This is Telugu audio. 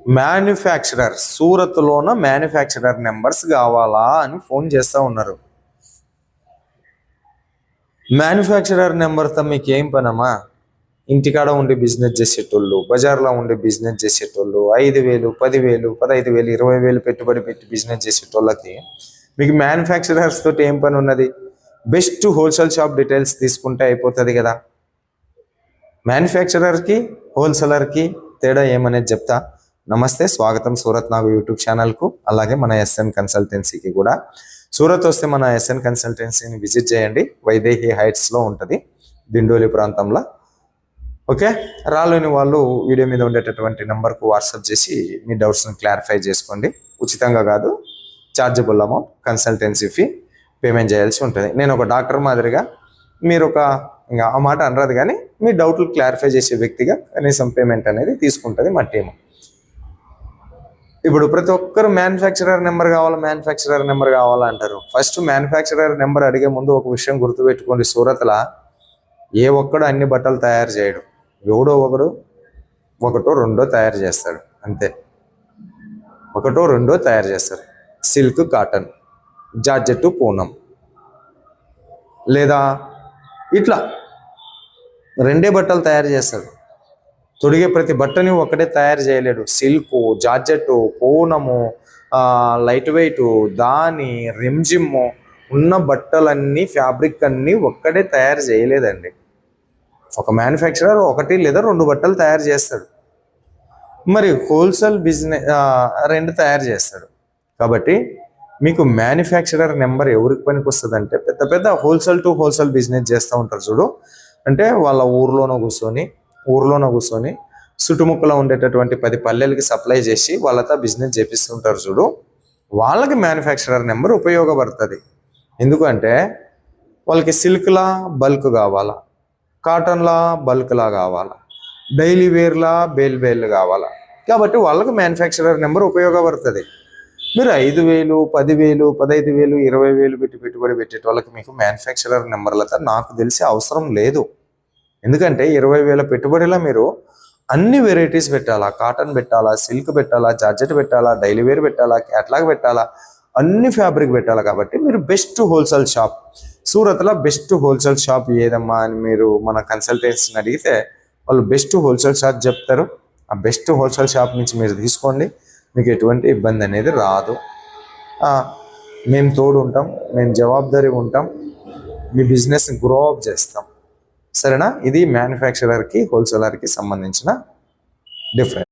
మ్యానుఫ్యాక్చరర్ సూరత్లోన మ్యానుఫ్యాక్చరర్ నెంబర్స్ కావాలా అని ఫోన్ చేస్తూ ఉన్నారు. మ్యానుఫ్యాక్చరర్ నెంబర్తో మీకు ఏం పనమ్మా? ఇంటికాడ ఉండి బిజినెస్ చేసేటోళ్ళు, బజార్లో ఉండి బిజినెస్ చేసేటోళ్ళు, 5,000, 10,000, 15,000, 20,000 పెట్టుబడి పెట్టి బిజినెస్ చేసేటోళ్ళకి మీకు మ్యానుఫ్యాక్చరర్స్ తోటి ఏం పని ఉన్నది? బెస్ట్ హోల్సేల్ షాప్ డీటెయిల్స్ తీసుకుంటే అయిపోతుంది కదా. మ్యానుఫ్యాక్చరర్కి హోల్సేలర్కి తేడా ఏమనేది చెప్తా. నమస్తే, స్వాగతం సూరత్ నాగు యూట్యూబ్ ఛానల్కు, అలాగే మన ఎస్ఎన్ కన్సల్టెన్సీకి కూడా. సూరత్ వస్తే మన ఎస్ఎన్ కన్సల్టెన్సీని విజిట్ చేయండి. వైదేహి హైట్స్లో ఉంటుంది, దిండోలి ప్రాంతంలో. ఓకే, రాలేని వాళ్ళు వీడియో మీద ఉండేటటువంటి నెంబర్కు వాట్సాప్ చేసి మీ డౌట్స్ని క్లారిఫై చేసుకోండి. ఉచితంగా కాదు, chargeable amount consultancy fee payment చేయాల్సి ఉంటుంది. నేను ఒక డాక్టర్ మాదిరిగా, మీరు ఒక ఇంకా ఆ మాట అనరాదు కానీ మీ డౌట్లు క్లారిఫై చేసే వ్యక్తిగా కనీసం పేమెంట్ అనేది తీసుకుంటుంది మా టీము. ఇప్పుడు ప్రతి ఒక్కరు మ్యానుఫ్యాక్చరర్ నెంబర్ కావాలా అంటారు. ఫస్ట్ మ్యానుఫ్యాక్చరర్ నెంబర్ అడిగే ముందు ఒక విషయం గుర్తుపెట్టుకోండి. సూరత్లో ఏ ఒక్కడు అన్ని బట్టలు తయారు చేయడు. ఎవడో ఒకటో రెండో తయారు చేస్తాడు, అంతే. ఒకటో రెండో తయారు చేస్తారు. సిల్క్, కాటన్, జార్జెట్టు, పూనం, లేదా ఇట్లా రెండే బట్టలు తయారు చేస్తాడు. తొడిగే ప్రతి బట్టని ఒక్కటే తయారు చేయలేడు. సిల్కు, జార్జెట్టు, పూనము, లైట్ వెయిట్, దాని రిమ్జిమ్ ఉన్న బట్టలన్నీ, ఫ్యాబ్రిక్ అన్నీ ఒక్కడే తయారు చేయలేదండి. ఒక మ్యానుఫ్యాక్చరర్ ఒకటి లేదా రెండు బట్టలు తయారు చేస్తాడు. మరి హోల్సేల్ బిజినెస్ రెండు తయారు చేస్తాడు. కాబట్టి మీకు మ్యానుఫ్యాక్చరర్ నెంబర్ ఎవరికి పనికి వస్తుంది అంటే, పెద్ద పెద్ద హోల్సేల్ టు హోల్సేల్ బిజినెస్ చేస్తూ ఉంటారు చూడు. అంటే వాళ్ళ ఊర్లోనో కూర్చొని చుట్టుముక్కలో ఉండేటటువంటి 10 పల్లెలకి సప్లై చేసి వాళ్ళతో బిజినెస్ చేపిస్తుంటారు చూడు. వాళ్ళకి మ్యానుఫ్యాక్చరర్ నెంబర్ ఉపయోగపడుతుంది. ఎందుకంటే వాళ్ళకి సిల్క్లా బల్క్ కావాలా, కాటన్లా బల్క్లా కావాలా, డైలీ వేర్లా బేల్ కావాలా. కాబట్టి వాళ్ళకి మ్యానుఫ్యాక్చరర్ నెంబర్ ఉపయోగపడుతుంది. మీరు 5,000, 10,000, 15,000, 20,000 పెట్టి పెట్టుబడి పెట్టే వాళ్ళకి మీకు మ్యానుఫ్యాక్చరర్ నెంబర్లతో నాకు తెలిసి అవసరం లేదు. ఎందుకంటే 20,000 పెట్టుబడిలో మీరు అన్ని వెరైటీస్ పెట్టాలా. కాటన్ పెట్టాలా, సిల్క్ పెట్టాలా, జార్జెట్ పెట్టాలా, డైలీ వేర్ పెట్టాలా, క్యాట్లాగ్ పెట్టాలా, అన్ని ఫ్యాబ్రిక్ పెట్టాలా. కాబట్టి మీరు బెస్ట్ హోల్సేల్ షాప్, సూరత్లో బెస్ట్ హోల్సేల్ షాప్ ఏదమ్మా అని మీరు మన కన్సల్టెన్సీని అడిగితే వాళ్ళు బెస్ట్ హోల్సేల్ షాప్ చెప్తారు. ఆ బెస్ట్ హోల్సేల్ షాప్ నుంచి మీరు తీసుకోండి, మీకు ఎటువంటి ఇబ్బంది అనేది రాదు. మేము తోడు ఉంటాం, మేము జవాబుదారీగా ఉంటాం, మీ బిజినెస్ని గ్రో అప్ చేస్తాం. సరేనా? ఇది మ్యానుఫ్యాక్చరర్కి హోల్సేలర్కి సంబంధించిన డిఫరెన్స్.